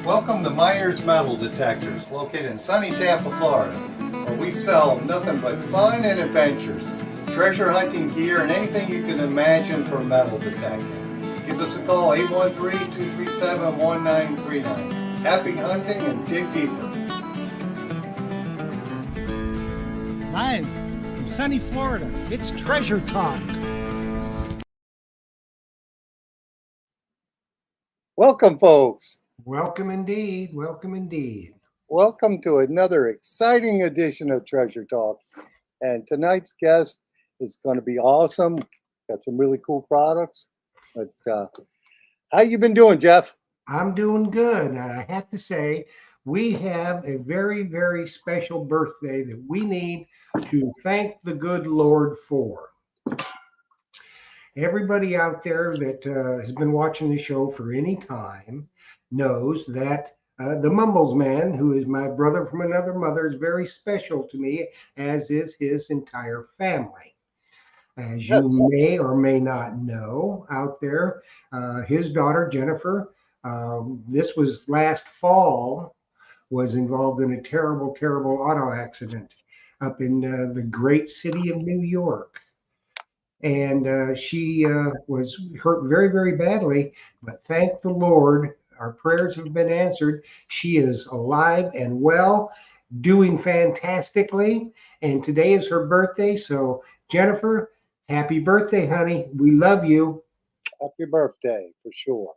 Welcome to Myers Metal Detectors, located in sunny Tampa, Florida, where we sell nothing but fun and adventures, treasure hunting gear, and anything you can imagine for metal detecting. Give us a call, 813-237-1939. Happy hunting and dig deeper. Live from sunny Florida, it's Treasure Talk. Welcome, folks. Welcome indeed. Welcome indeed. Welcome to another exciting edition of Treasure Talk. And tonight's guest is going to be awesome. Got some really cool products. But how you been doing, Jeff? I'm doing good. And I have to say, we have a very, very special birthday that we need to thank the good Lord for. Everybody out there that has been watching the show for any time knows that the Mumbles Man, who is my brother from another mother, is very special to me, as is his entire family. As you may or may not know out there, his daughter Jennifer, this was last fall, was involved in a terrible, terrible auto accident up in the great city of New York. And she was hurt very, very badly, but thank the Lord, our prayers have been answered. She is alive and well, doing fantastically, and today is her birthday. So, Jennifer, happy birthday, honey. We love you. Happy birthday, for sure.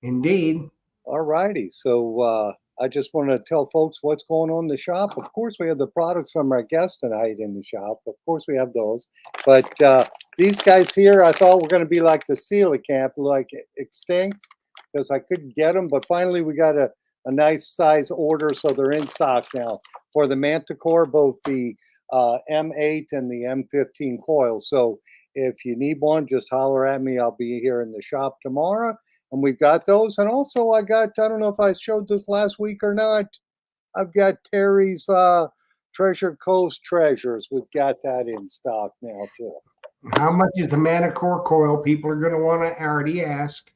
Indeed. All righty. So I just want to tell folks what's going on in the shop. Of course, we have the products from our guests tonight in the shop. Of course, we have those. But these guys here, I thought were going to be like the coelacanth, like extinct, because I couldn't get them. But finally, we got a nice size order, so they're in stock now for the Manticore, both the M8 and the M15 coils. So if you need one, just holler at me. I'll be here in the shop tomorrow. And we've got those. And also I don't know if I showed this last week or not. I've got Terry's Treasure Coast Treasures. We've got that in stock now too. How much is the Manticore coil? People are going to want to already ask.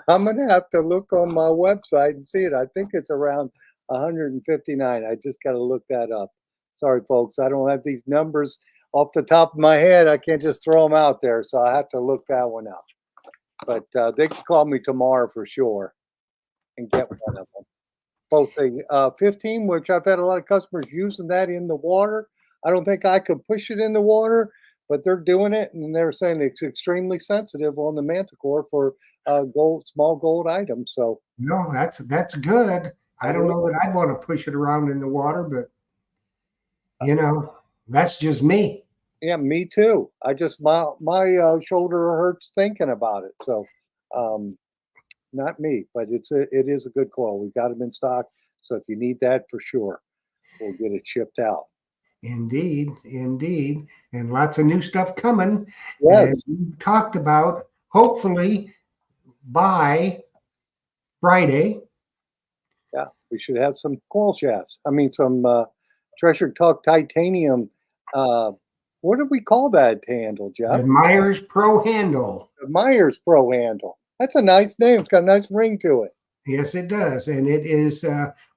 I'm going to have to look on my website and see it. I think it's around 159. I just got to look that up. Sorry, folks. I don't have these numbers off the top of my head. I can't just throw them out there. So I have to look that one up. But they can call me tomorrow for sure and get one of them. Both the 15, which I've had a lot of customers using that in the water. I don't think I could push it in the water, but they're doing it, and they're saying it's extremely sensitive on the Manticore for small gold items. So no, that's good. I don't know that I'd want to push it around in the water, but that's just me. Yeah, me too. I just my shoulder hurts thinking about it. So, not me, but it is a good coil. We've got them in stock. So if you need that for sure, we'll get it shipped out. Indeed, indeed, and lots of new stuff coming. Yes, and we talked about hopefully by Friday. Yeah, we should have some coil shafts. I mean, some Treasure Talk titanium. What do we call that handle, Jeff? The Myers Pro handle. The Myers Pro handle. That's a nice name. It's got a nice ring to it. Yes, it does. And it is,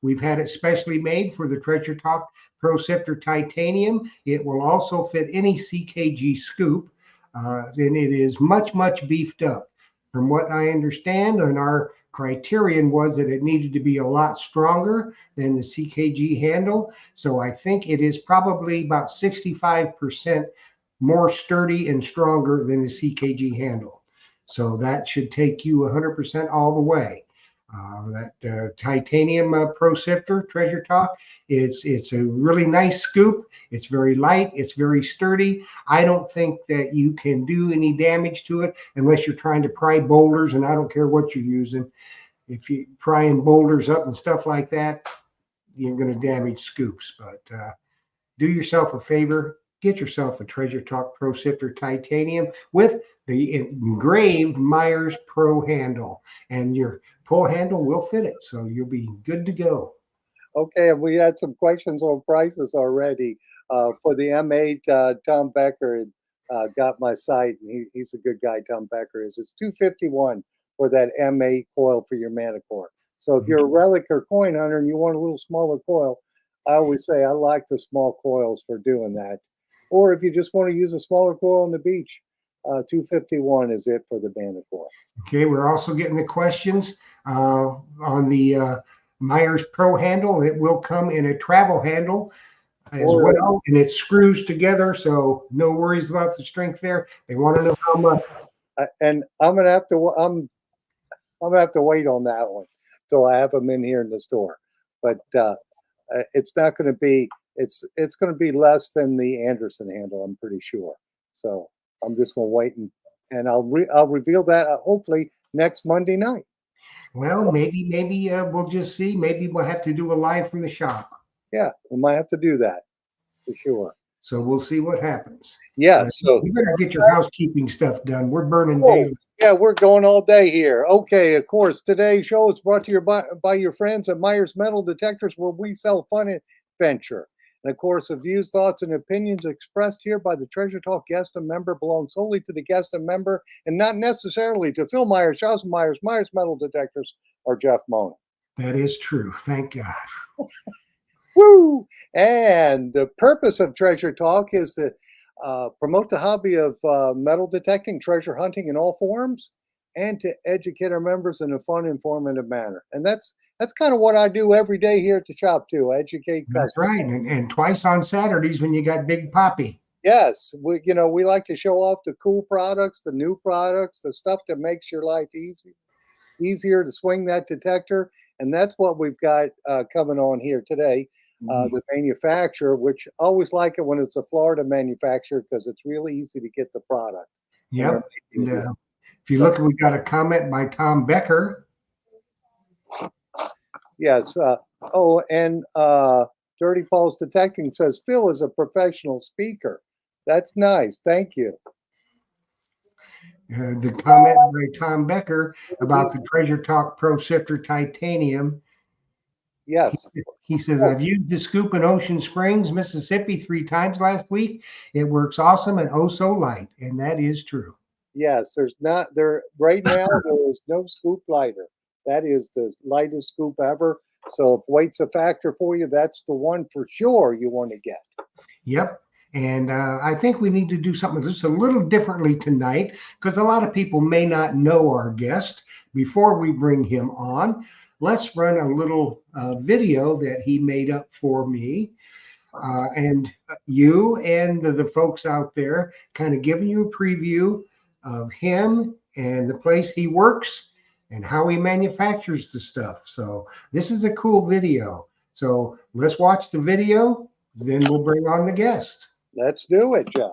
we've had it specially made for the Treasure Talk Pro Scepter Titanium. It will also fit any CKG scoop. And it is much, much beefed up. From what I understand, and our criterion was that it needed to be a lot stronger than the CKG handle. So I think it is probably about 65% more sturdy and stronger than the CKG handle. So that should take you 100% all the way. That titanium Pro Scepter Treasure Talk, it's a really nice scoop. It's very light. It's very sturdy. I don't think that you can do any damage to it unless you're trying to pry boulders, and I don't care what you're using. If you're prying boulders up and stuff like that, you're going to damage scoops. But do yourself a favor. Get yourself a Treasure Talk Pro Scepter Titanium with the engraved Myers Pro handle, and your pull handle will fit it, so you'll be good to go. Okay, and we had some questions on prices already. For the M8, Tom Becker got my site, and he's a good guy. Tom Becker is. It's $251 for that M8 coil for your Manicore. So if you're a relic or coin hunter and you want a little smaller coil, I always say I like the small coils for doing that. Or if you just want to use a smaller coil on the beach, 251 is it for the Manicore. Okay, we're also getting the questions on the Myers Pro handle. It will come in a travel handle as well, and it screws together, so no worries about the strength there. They want to know how much. And I'm gonna have to wait on that one till I have them in here in the store. But it's not going to be it's going to be less than the Anderson handle, I'm pretty sure. So I'm just going to wait and I'll reveal that hopefully next Monday night. Well, maybe we'll just see. Maybe we'll have to do a live from the shop. Yeah, we might have to do that for sure. So we'll see what happens. Yeah, so you better get your housekeeping stuff done. We're burning daily. Yeah, we're going all day here. Okay, of course, today's show is brought to you by your friends at Myers Metal Detectors, where we sell fun adventure. And of course, the views, thoughts, and opinions expressed here by the Treasure Talk guest and member belong solely to the guest and member and not necessarily to Phil Myers, Jocelyn Myers, Myers Metal Detectors, or Jeff Mona. That is true. Thank God. Woo! And the purpose of Treasure Talk is to promote the hobby of metal detecting, treasure hunting in all forms, and to educate our members in a fun, informative manner. And that's kind of what I do every day here at the shop too. Educate customers. That's right, and twice on Saturdays when you got Big Poppy. Yes, we like to show off the cool products, the new products, the stuff that makes your life easier to swing that detector. And that's what we've got coming on here today. The manufacturer, which I always like it when it's a Florida manufacturer because it's really easy to get the product. Yep. And, if you look, we got a comment by Tom Becker. Yes. And Dirty Paul's Detecting says Phil is a professional speaker. That's nice. Thank you. The comment by Tom Becker about the Treasure Talk Pro Sifter Titanium. Yes. He says, I've used the scoop in Ocean Springs, Mississippi 3 times last week. It works awesome and oh so light. And that is true. Yes, right now there is no scoop lighter. That is the lightest scoop ever. So if weight's a factor for you, that's the one for sure you want to get. Yep. And I think we need to do something just a little differently tonight because a lot of people may not know our guest. Before we bring him on, let's run a little video that he made up for me. And you and the folks out there kind of giving you a preview of him and the place he works and how he manufactures the stuff. So this is a cool video. So let's watch the video, then we'll bring on the guest. Let's do it, Jeff.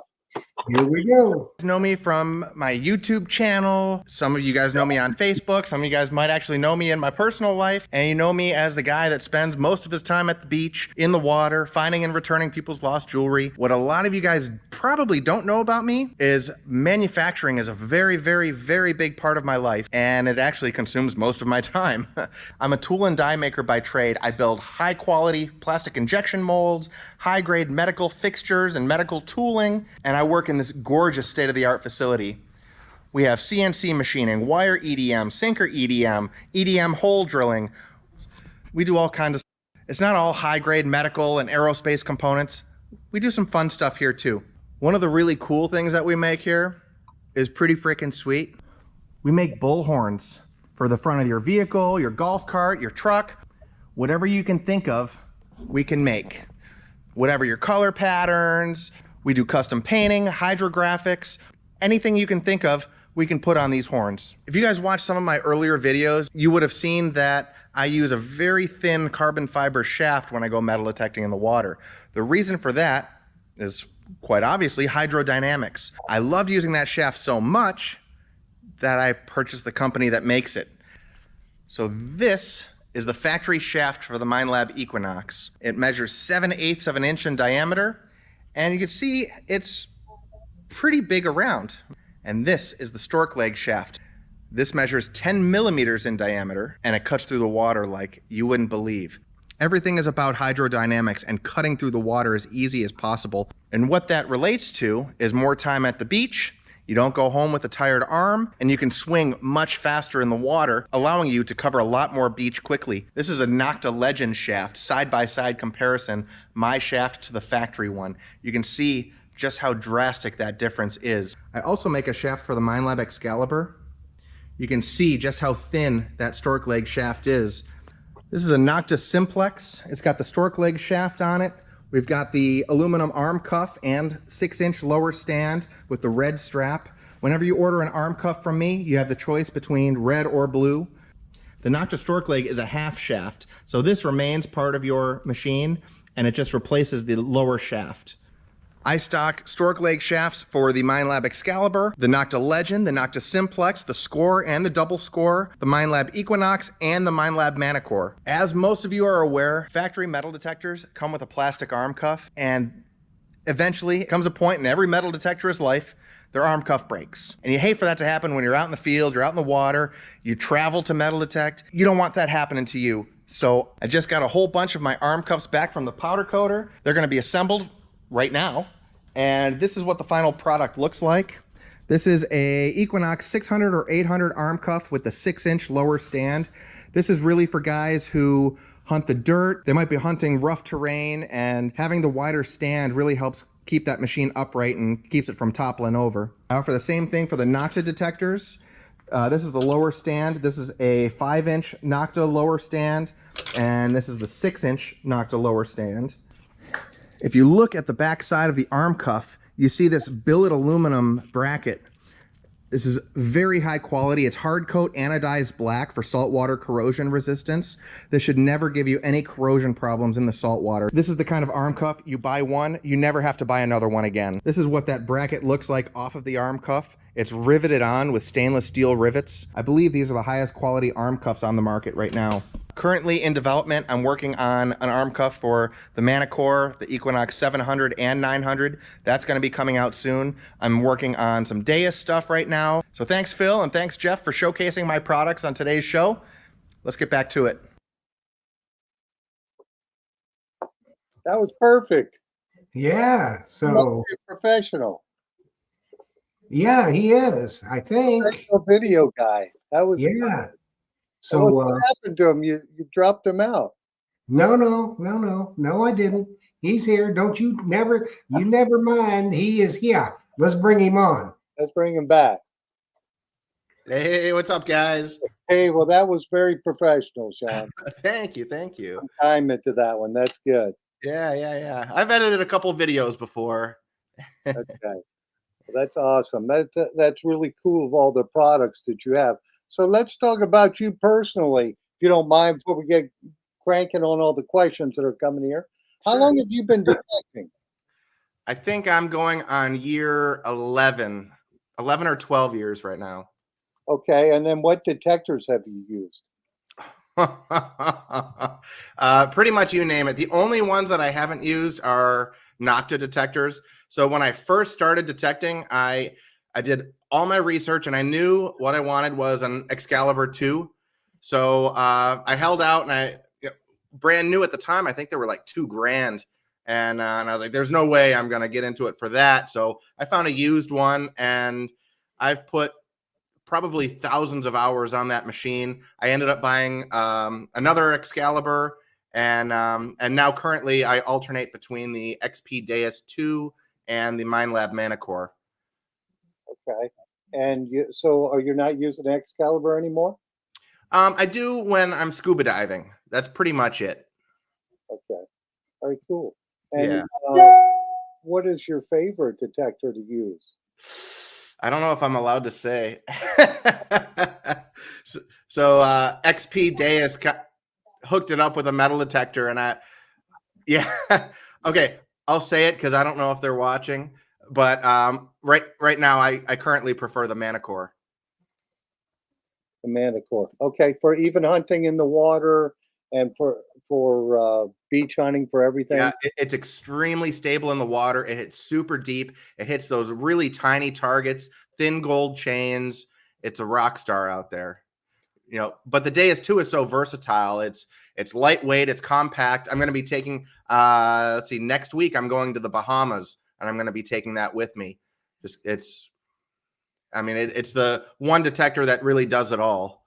Here we go. Know me from my YouTube channel. Some of you guys know me on Facebook. Some of you guys might actually know me in my personal life. And you know me as the guy that spends most of his time at the beach, in the water, finding and returning people's lost jewelry. What a lot of you guys probably don't know about me is manufacturing is a very, very, very big part of my life. And it actually consumes most of my time. I'm a tool and die maker by trade. I build high quality plastic injection molds, high grade medical fixtures and medical tooling. And I work in this gorgeous state-of-the-art facility. We have CNC machining, wire EDM, sinker EDM, EDM hole drilling. We do all kinds of stuff. It's not all high-grade medical and aerospace components. We do some fun stuff here too. One of the really cool things that we make here is pretty freaking sweet. We make bull horns for the front of your vehicle, your golf cart, your truck. Whatever you can think of, we can make. Whatever your color patterns. We do custom painting, hydrographics, anything you can think of, we can put on these horns. If you guys watched some of my earlier videos, you would have seen that I use a very thin carbon fiber shaft when I go metal detecting in the water. The reason for that is quite obviously hydrodynamics. I loved using that shaft so much that I purchased the company that makes it. So this is the factory shaft for the Minelab Equinox. It measures 7/8 of an inch in diameter. And you can see it's pretty big around. And this is the stork leg shaft. This measures 10 millimeters in diameter and it cuts through the water like you wouldn't believe. Everything is about hydrodynamics and cutting through the water as easy as possible. And what that relates to is more time at the beach, You don't go home with a tired arm, and you can swing much faster in the water, allowing you to cover a lot more beach quickly. This is a Nocta Legend shaft, side-by-side comparison, my shaft to the factory one. You can see just how drastic that difference is. I also make a shaft for the Minelab Excalibur. You can see just how thin that stork leg shaft is. This is a Nocta Simplex. It's got the stork leg shaft on it. We've got the aluminum arm cuff and 6-inch lower stand with the red strap. Whenever you order an arm cuff from me, you have the choice between red or blue. The Nocta stork leg is a half shaft, so this remains part of your machine, and it just replaces the lower shaft. I stock stork leg shafts for the Minelab Excalibur, the Nocta Legend, the Nocta Simplex, the Score and the Double Score, the Minelab Equinox, and the Minelab Manicore. As most of you are aware, factory metal detectors come with a plastic arm cuff, and eventually comes a point in every metal detectorist's life, their arm cuff breaks. And you hate for that to happen when you're out in the field, you're out in the water, you travel to metal detect. You don't want that happening to you. So I just got a whole bunch of my arm cuffs back from the powder coater. They're gonna be assembled right now. And this is what the final product looks like. This is a Equinox 600 or 800 arm cuff with the 6-inch lower stand. This is really for guys who hunt the dirt. They might be hunting rough terrain, and having the wider stand really helps keep that machine upright and keeps it from toppling over. I offer the same thing for the Nocta detectors. This is the lower stand. This is a 5-inch Nocta lower stand, and this is the 6-inch Nocta lower stand. If you look at the back side of the arm cuff, you see this billet aluminum bracket. This is very high quality. It's hard coat anodized black for saltwater corrosion resistance. This should never give you any corrosion problems in the saltwater. This is the kind of arm cuff, you buy one, you never have to buy another one again. This is what that bracket looks like off of the arm cuff. It's riveted on with stainless steel rivets. I believe these are the highest quality arm cuffs on the market right now. Currently in development, I'm working on an arm cuff for the Manicore, the Equinox 700 and 900. That's going to be coming out soon. I'm working on some Deus stuff right now. So thanks, Phil, and thanks, Jeff, for showcasing my products on today's show. Let's get back to it. That was perfect. Yeah. You must So, be a professional. yeah, he is, I think. Professional video guy. That was Yeah. So So, what happened to him? You dropped him out. no, I didn't. He's here. Don't you never mind. He is here. Let's bring him on. Let's bring him back. Hey, what's up, guys? Hey, well, that was very professional, Sean. Thank you, thank you. Time into that one. That's good. Yeah. I've edited a couple videos before. Okay. Well, that's awesome. That's really cool of all the products that you have. So let's talk about you personally, if you don't mind, before we get cranking on all the questions that are coming here. How Sure. long have you been detecting? I think I'm going on year 11 or 12 years right now. Okay, and then what detectors have you used? Pretty much you name it. The only ones that I haven't used are Nocta detectors. So when I first started detecting, I did all my research and I knew what I wanted was an Excalibur 2. So I held out, and brand new at the time, I think they were like $2,000. And I was like, there's no way I'm going to get into it for that. So I found a used one, and I've put probably thousands of hours on that machine. I ended up buying another Excalibur, and now currently I alternate between the XP Deus 2 and the Minelab Manicore. Okay. And so are you not using Excalibur anymore? I do when I'm scuba diving. That's pretty much it. Okay. Very cool. And Yeah. what is your favorite detector to use? I don't know if I'm allowed to say. so XP Deus hooked it up with a metal detector, and yeah. Okay, I'll say it because I don't know if they're watching. But right now, I currently prefer the Manicore. The Manicore. Okay, for even hunting in the water and for beach hunting, for everything. Yeah, it's extremely stable in the water. It hits super deep. It hits those really tiny targets, thin gold chains. It's a rock star out there. But the Deus 2 is so versatile. It's lightweight. It's compact. I'm going to be taking. Let's see. Next week, I'm going to the Bahamas, and I'm going to be taking that with me. It's I mean, it's the one detector that really does it all.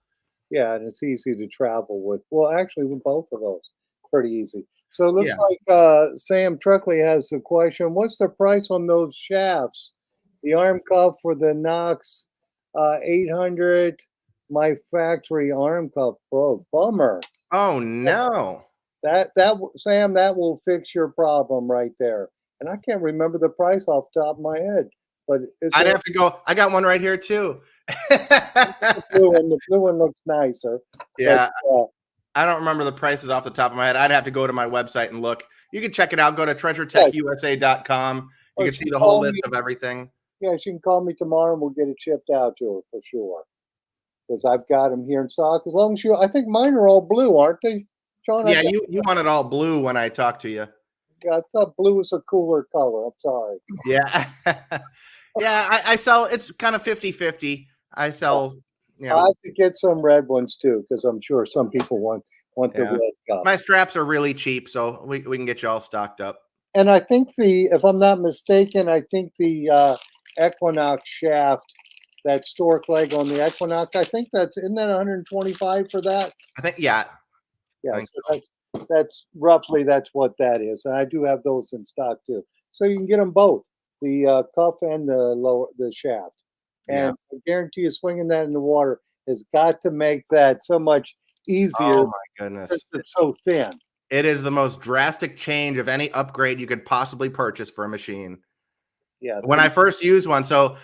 Yeah, and it's easy to travel with. Well, actually, with both of those, pretty easy. So it looks Yeah. like Sam Truckley has a question. What's the price on those shafts? The arm cuff for the Knox 800. My factory arm cuff broke. Bummer. Oh no. Sam, that will fix your problem right there. And I can't remember the price off the top of my head, but it's I'd have to go. I got one right here too. the blue one. The blue one looks nicer. Yeah, But, I don't remember the prices off the top of my head. I'd have to go to my website and look. You can check it out. Go to treasuretechusa.com. You Or can she see the whole called list me. of everything. Yeah, she can call me tomorrow and we'll get it shipped out to her for sure. Because I've got them here in stock. As long as I think mine are all blue, aren't they, Sean? Yeah, you want it all blue when I talk to you. I thought blue was a cooler color. I'm sorry. Yeah. Yeah, I sell, it's kind of 50-50. I sell, you I know, have to get some red ones too, because I'm sure some people want the Yeah. red cup. my straps are really cheap, so we can get you all stocked up. And I think if I'm not mistaken, I think the Equinox shaft, that stork leg on the Equinox, I think isn't that 125 for that? I think, yeah. Yeah, Think so that's roughly what that is, and I do have those in stock too. So you can get them both, the cuff and the shaft. Yeah. And I guarantee you, swinging that in the water has got to make that so much easier Oh my goodness. because it's so thin. It is the most drastic change of any upgrade you could possibly purchase for a machine. Yeah, When I first used one, so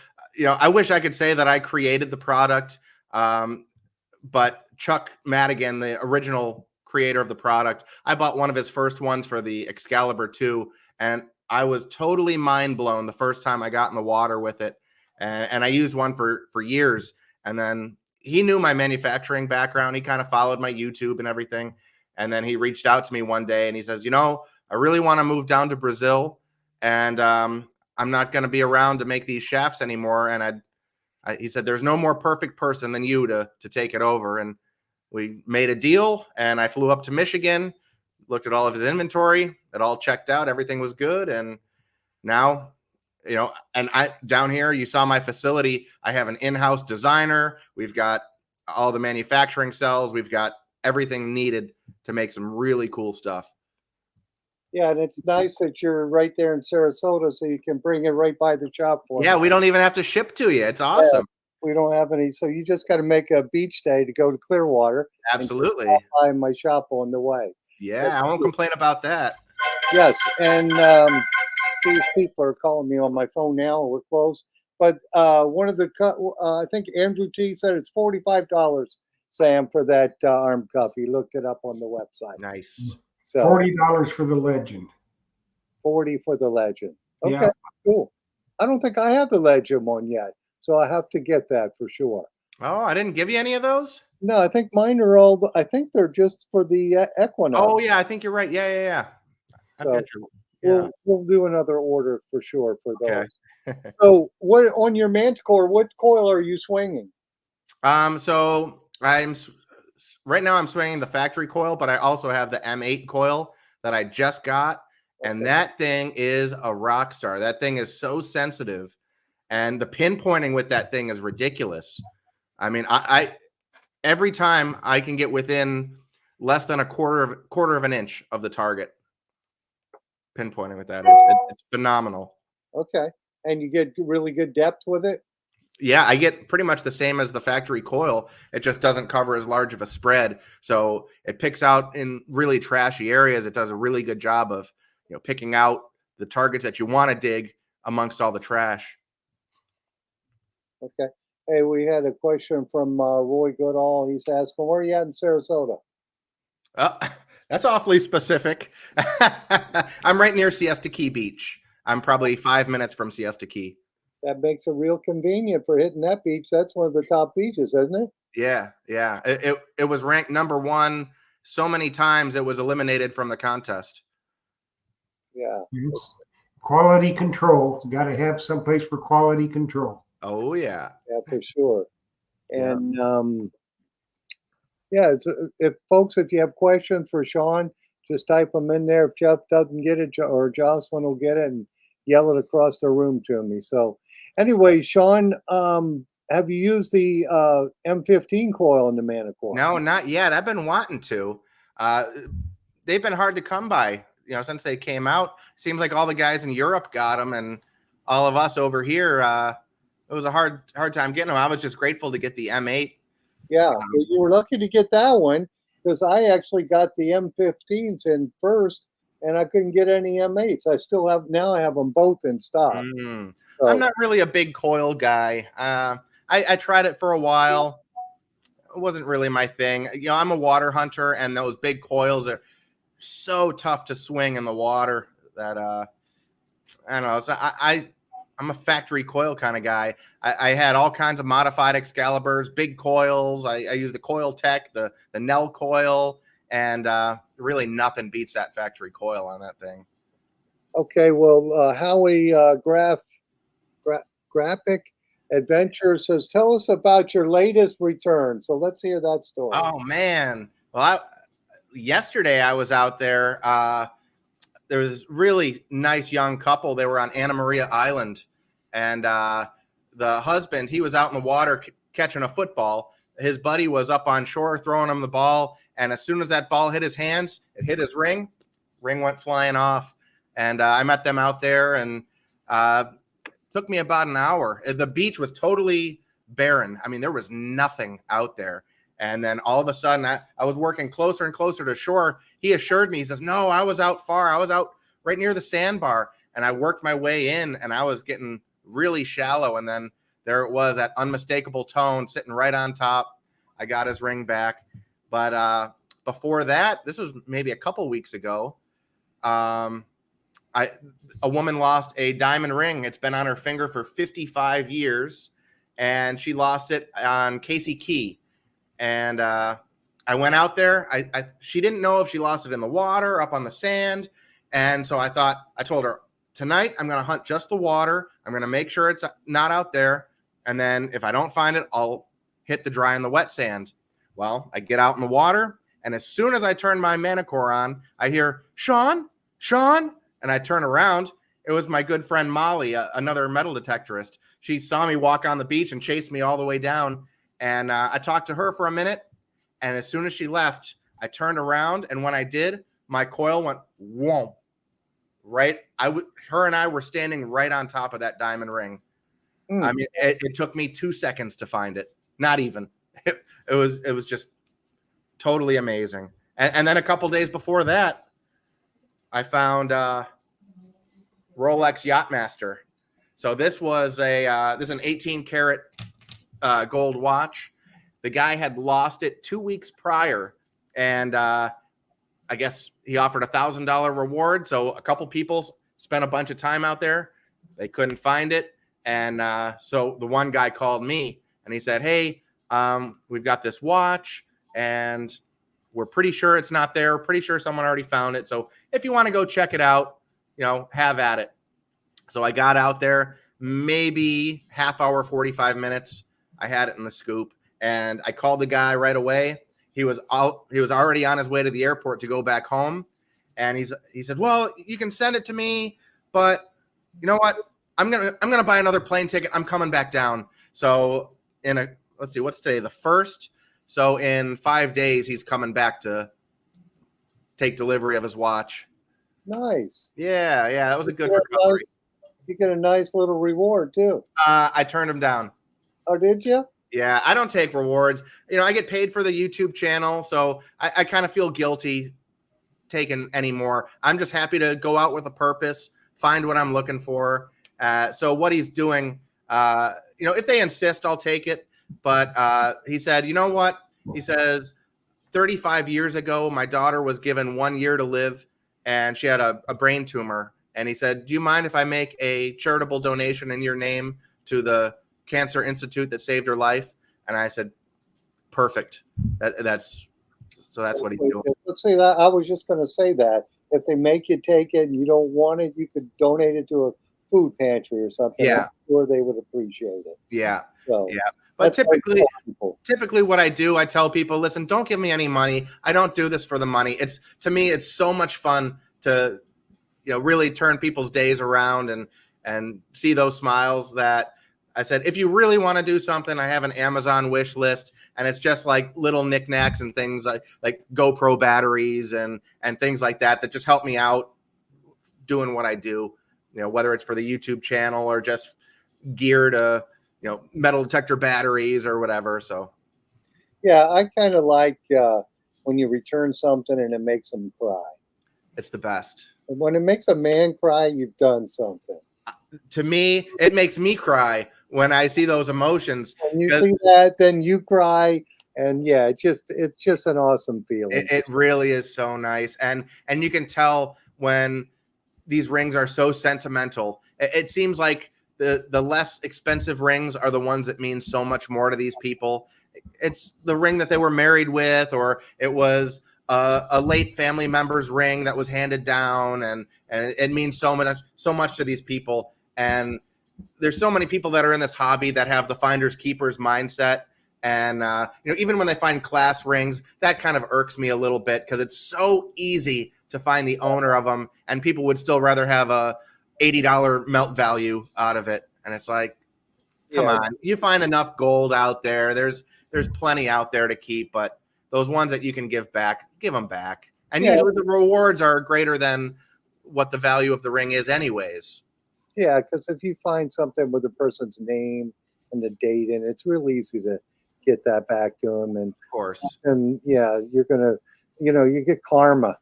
I wish I could say that I created the product, but Chuck Madigan, the original creator of the product, I bought one of his first ones for the Excalibur 2, and I was totally mind blown the first time I got in the water with it, and I used one for years, and then he knew my manufacturing background. He kind of followed my YouTube and everything, and then he reached out to me one day and he says, I really want to move down to Brazil, and I'm not going to be around to make these shafts anymore. And he said, there's no more perfect person than you to take it over. And we made a deal, and I flew up to Michigan, looked at all of his inventory. It all checked out. Everything was good. And now, and down here, you saw my facility. I have an in-house designer. We've got all the manufacturing cells. We've got everything needed to make some really cool stuff. Yeah, and it's nice that you're right there in Sarasota, so you can bring it right by the shop for me. Yeah, we don't even have to ship to you. It's awesome. We don't have any, so you just got to make a beach day to go to Clearwater. Absolutely. And by my shop on the way. Yeah, I won't complain about that. Yes, and these people are calling me on my phone now. We're close, but one of the I think Andrew T said it's $45, Sam, for that arm cuff. He looked it up on the website. Nice. So $40 for the Legend. 40 for the Legend. Okay, Yeah. cool. I don't think I have the Legend one yet, so I have to get that for sure. Oh, I didn't give you any of those? No, I think mine are all. I think they're just for the Equinox. Oh, yeah, I think you're right. Yeah. I've So, got your, yeah. We'll do another order for sure for those. Okay. So, what on your Manticore? What coil are you swinging? So right now I'm swinging the factory coil, but I also have the M8 coil that I just got, and that thing is a rock star. That thing is so sensitive, and the pinpointing with that thing is ridiculous. I mean, I every time I can get within less than a quarter of an inch of the target. Pinpointing with that, it's phenomenal. Okay, and you get really good depth with it. Yeah, I get pretty much the same as the factory coil. It just doesn't cover as large of a spread, so it picks out in really trashy areas. It does a really good job of picking out the targets that you want to dig amongst all the trash. Okay. Hey, we had a question from Roy Goodall. He's asking, where are you at in Sarasota? That's awfully specific. I'm right near Siesta Key Beach. I'm probably 5 minutes from Siesta Key. That makes it real convenient for hitting that beach. That's one of the top beaches, isn't it? Yeah. It was ranked number 1 so many times it was eliminated from the contest. Yeah. Yes. Quality control. You got to have someplace for quality control. Oh yeah. Yeah, for sure. And if you have questions for Sean, just type them in there. If Jeff doesn't get it, or Jocelyn will get it and yell it across the room to me. So anyway, Sean, have you used the M15 coil in the Manticore? No, not yet. I've been wanting to. Uh, they've been hard to come by, since they came out. Seems like all the guys in Europe got them, and all of us over here, it was a hard time getting them. I was just grateful to get the M8. Yeah, so you were lucky to get that one because I actually got the M15s in first, and I couldn't get any M8s. I still have now. I have them both in stock. So, I'm not really a big coil guy. I tried it for a while. It wasn't really my thing. I'm a water hunter, and those big coils are so tough to swing in the water that I don't know. So I'm a factory coil kind of guy. I had all kinds of modified Excaliburs, big coils. I use the Coil Tech, the Nell coil, and really nothing beats that factory coil on that thing. okay, well, Howie Graphic Adventure says, tell us about your latest return. So let's hear that story. Oh man! Well, yesterday I was out there. There was really nice young couple. They were on Anna Maria Island, and the husband, he was out in the water catching a football. His buddy was up on shore throwing him the ball, and as soon as that ball hit his hands, it hit his ring. Ring went flying off, and I met them out there, and took me about an hour. The beach was totally barren. I mean, there was nothing out there. And then all of a sudden, I was working closer and closer to shore. He assured me, he says, no, I was out far. I was out right near the sandbar. And I worked my way in, and I was getting really shallow. And then there it was, that unmistakable tone sitting right on top. I got his ring back. But before that, this was maybe a couple weeks ago, a woman lost a diamond ring. It's been on her finger for 55 years, and she lost it on Casey Key. And I went out there. She didn't know if she lost it in the water, up on the sand. And so I told her, tonight I'm going to hunt just the water. I'm going to make sure it's not out there. And then if I don't find it, I'll hit the dry and the wet sand. Well, I get out in the water, and as soon as I turn my Manticore on, I hear, Sean, and I turn around. It was my good friend Molly, another metal detectorist. She saw me walk on the beach and chased me all the way down. And I talked to her for a minute, and as soon as she left, I turned around, and when I did, my coil went whoom. Right, her and I were standing right on top of that diamond ring. I mean, it took me 2 seconds to find it. Not even. It was just totally amazing. And then a couple days before that, I found Rolex Yachtmaster. So this was an 18 karat gold watch. The guy had lost it 2 weeks prior, and I guess he offered $1,000 reward. So a couple people spent a bunch of time out there. They couldn't find it. And so the one guy called me, and he said, hey, we've got this watch, and we're pretty sure it's not there. Pretty sure someone already found it. So if you want to go check it out, have at it. So I got out there, maybe half hour, 45 minutes. I had it in the scoop, and I called the guy right away. He was already on his way to the airport to go back home. And he said, well, you can send it to me, but you know what? I'm going to buy another plane ticket. I'm coming back down. So let's see, what's today? The 1st. So in 5 days, he's coming back to take delivery of his watch. Nice. Yeah. That was a good recovery. You get a nice little reward too. I turned him down. Oh, did you? Yeah, I don't take rewards. I get paid for the YouTube channel, so I kind of feel guilty taking any more. I'm just happy to go out with a purpose, find what I'm looking for. So what he's doing, if they insist, I'll take it. But he said, you know what? He says, 35 years ago, my daughter was given 1 year to live, and she had a brain tumor. And he said, do you mind if I make a charitable donation in your name to the Cancer Institute that saved her life? And I said, perfect. That's what he's doing. Let's say that. I was just going to say that if they make you take it and you don't want it, you could donate it to a food pantry or something. Yeah. I'm sure they would appreciate it. Yeah. So, yeah. But typically what I do, I tell people, listen, don't give me any money. I don't do this for the money. To me, it's so much fun to, really turn people's days around and see those smiles that I said, if you really want to do something, I have an Amazon wish list, and it's just like little knickknacks and things like GoPro batteries and things like that just help me out doing what I do. You know, whether it's for the YouTube channel or just gear to, you know, metal detector batteries or whatever. So Yeah, I kind of like when you return something and it makes them cry. it's the best. And when it makes a man cry, you've done something. To me, it makes me cry when I see those emotions. When you 'Cause see that, then you cry, and yeah, it's just an awesome feeling. it really is so nice. And you can tell when these rings are so sentimental. It seems like the less expensive rings are the ones that mean so much more to these people. It's the ring that they were married with, or it was a late family member's ring that was handed down, and it means so much to these people. And there's so many people that are in this hobby that have the finders keepers mindset. And you know, even when they find class rings, that kind of irks me a little bit because it's so easy to find the owner of them, and people would still rather have a $80 melt value out of it. And it's like, come Yeah, on, you find enough gold out there. There's plenty out there to keep, but those ones that you can give back, give them back. And Yeah. usually the rewards are greater than what the value of the ring is anyways. yeah, because if you find something with a person's name and the date in it, it's real easy to get that back to them. Of course. And yeah, you're gonna, you get karma.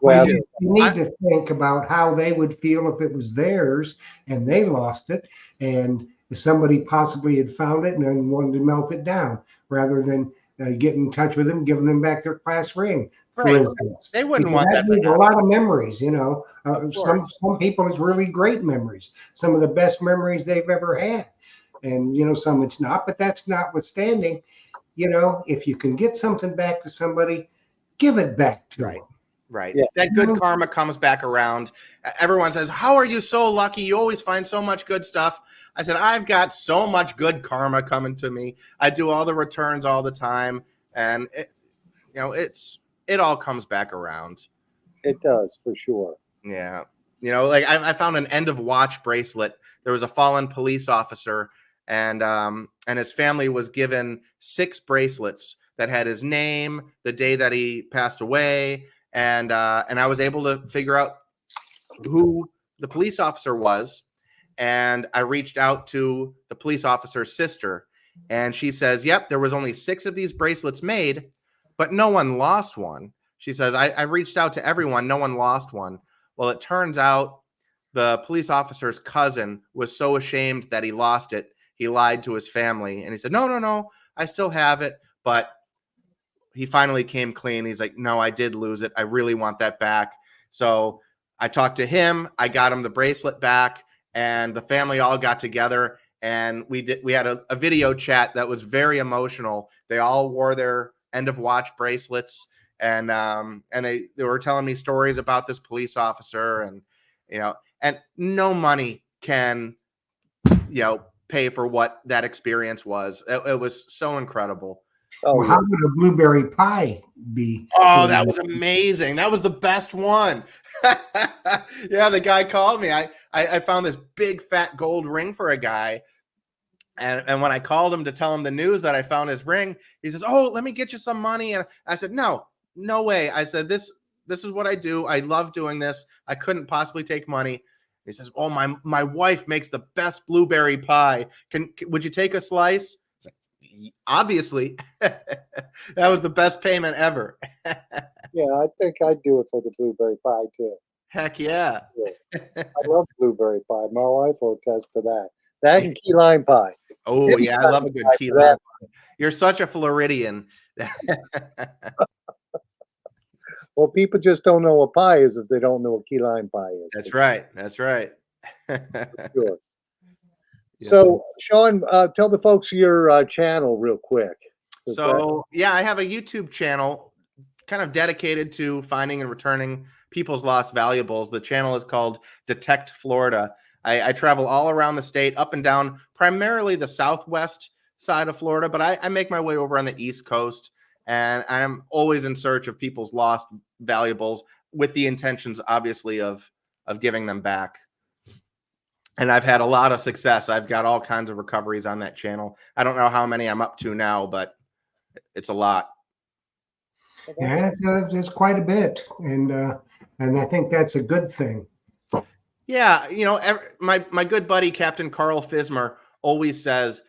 Well, Well, you need to think about how they would feel if it was theirs and they lost it, and if somebody possibly had found it and then wanted to melt it down, rather than get in touch with them, giving them back their class ring. For Right. instance. They wouldn't Because want that to means a happen. lot of memories, you know. Of Some course. people it's really great memories, some of the best memories they've ever had, and some it's not. But that's notwithstanding, if you can get something back to somebody, give it back to Right. them. Right. Yeah. That good karma comes back around. Everyone says, how are you so lucky? You always find so much good stuff. I said, I've got so much good karma coming to me. I do all the returns all the time. And it all comes back around. it does for sure. Yeah. Like I found an end of watch bracelet. There was a fallen police officer, and his family was given 6 bracelets that had his name, the day that he passed away. And I was able to figure out who the police officer was. And I reached out to the police officer's sister, and she says, yep, there was only 6 of these bracelets made, but no one lost one. She says, I reached out to everyone. No one lost one. Well, it turns out the police officer's cousin was so ashamed that he lost it. He lied to his family, and he said, no, I still have it. But he finally came clean. He's like, no, I did lose it. I really want that back. So I talked to him. I got him the bracelet back, and the family all got together, and we had a video chat that was very emotional. They all wore their end of watch bracelets, and they were telling me stories about this police officer, and and no money can pay for what that experience was. It was so incredible. Oh, Well, how would a blueberry pie be? Oh, that was amazing. That was the best one. Yeah, the guy called me. I found this big fat gold ring for a guy. And when I called him to tell him the news that I found his ring, he says, oh, let me get you some money. And I said, no way. I said, this is what I do. I love doing this. I couldn't possibly take money. He says, oh, my wife makes the best blueberry pie. Would you take a slice? Obviously. That was the best payment ever. yeah, I think I'd do it for the blueberry pie too. Heck yeah. I love blueberry pie. My wife will attest to that. That and key lime pie. Oh yeah, I love a good key lime pie. You're such a Floridian. Well, people just don't know what pie is if they don't know what key lime pie is. That's right. That's right. Sure. Yeah. So, Sean, tell the folks your channel real quick. So yeah, I have a YouTube channel kind of dedicated to finding and returning people's lost valuables. The channel is called Detect Florida. I travel all around the state, up and down, primarily the southwest side of Florida, but I make my way over on the East Coast, and I'm always in search of people's lost valuables with the intentions, obviously, of giving them back. and I've had a lot of success. I've got all kinds of recoveries on that channel. I don't know how many I'm up to now, but it's a lot. Yeah, it's quite a bit, and I think that's a good thing. Yeah, you know, my good buddy Captain Carl Fismer always says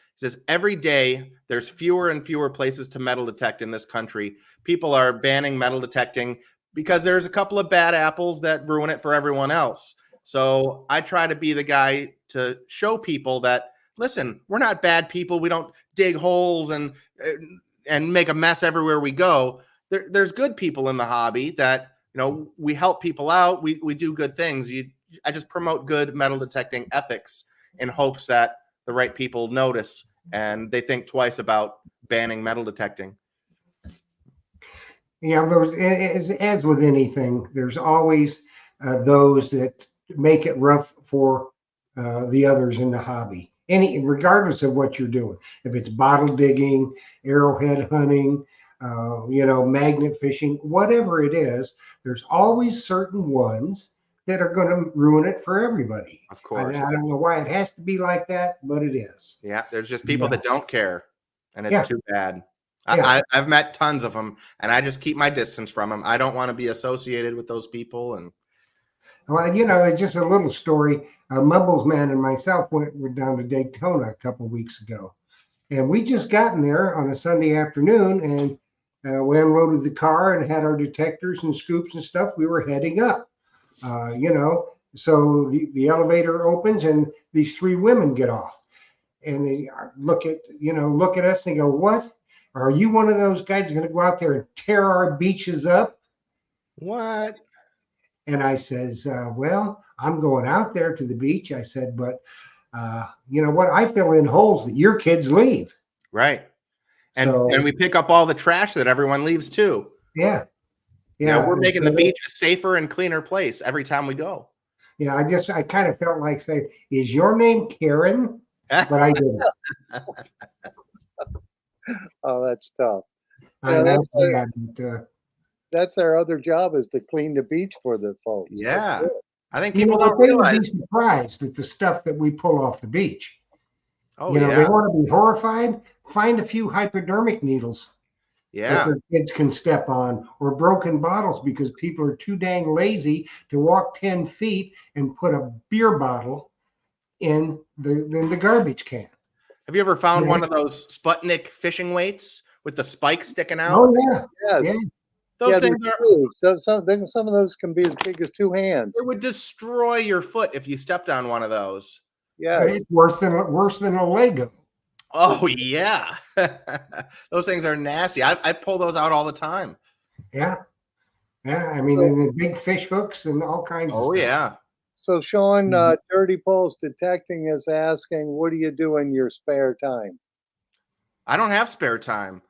every day there's fewer and fewer places to metal detect in this country. People are banning metal detecting because there's a couple of bad apples that ruin it for everyone else. So I try to be the guy to show people that, listen, we're not bad people. We don't dig holes and make a mess everywhere we go. There's good people in the hobby that, you know, we help people out. We do good things. I just promote good metal detecting ethics in hopes that the right people notice and they think twice about banning metal detecting. Yeah, as with anything, there's always those that make it rough for the others in the hobby. Regardless of what you're doing, if it's bottle digging, arrowhead hunting, magnet fishing, whatever it is, there's always certain ones that are going to ruin it for everybody. Of course. I don't know why it has to be like that, but it is. Yeah, there's just people that don't care, and it's too bad. Yeah. I've met tons of them, and I just keep my distance from them. I don't want to be associated with those people. And well, it's just a little story. Mumbles Man and myself were down to Daytona a couple of weeks ago, and we just gotten there on a Sunday afternoon, and we unloaded the car and had our detectors and scoops and stuff. We were heading up, so the elevator opens and these three women get off, and they look at us and they go, "What? Are you one of those guys going to go out there and tear our beaches up?" what? And I says, well, I'm going out there to the beach. I said, but you know what? I fill in holes that your kids leave. Right. And we pick up all the trash that everyone leaves too. Yeah. Yeah. You know, we're making the beach a safer and cleaner place every time we go. Yeah. I kind of felt like saying, is your name Karen? But I didn't. Oh, that's tough. That's our other job, is to clean the beach for the folks. Yeah. I think people don't they realize. would be surprised at the stuff that we pull off the beach. Oh, they want to be horrified. Find a few hypodermic needles that their kids can step on, or broken bottles because people are too dang lazy to walk 10 feet and put a beer bottle in the garbage can. Have you ever found one of those Sputnik fishing weights with the spike sticking out? Oh, yeah. Yes. Yeah. Those things are. Some of those can be as big as two hands. It would destroy your foot if you stepped on one of those. Yes. It's worse than a Lego. Oh, yeah. Those things are nasty. I pull those out all the time. Yeah. Yeah. I mean, and the big fish hooks and all kinds of stuff. Oh, yeah. So Sean, Dirty Pulse Detecting is asking, what do you do in your spare time? I don't have spare time.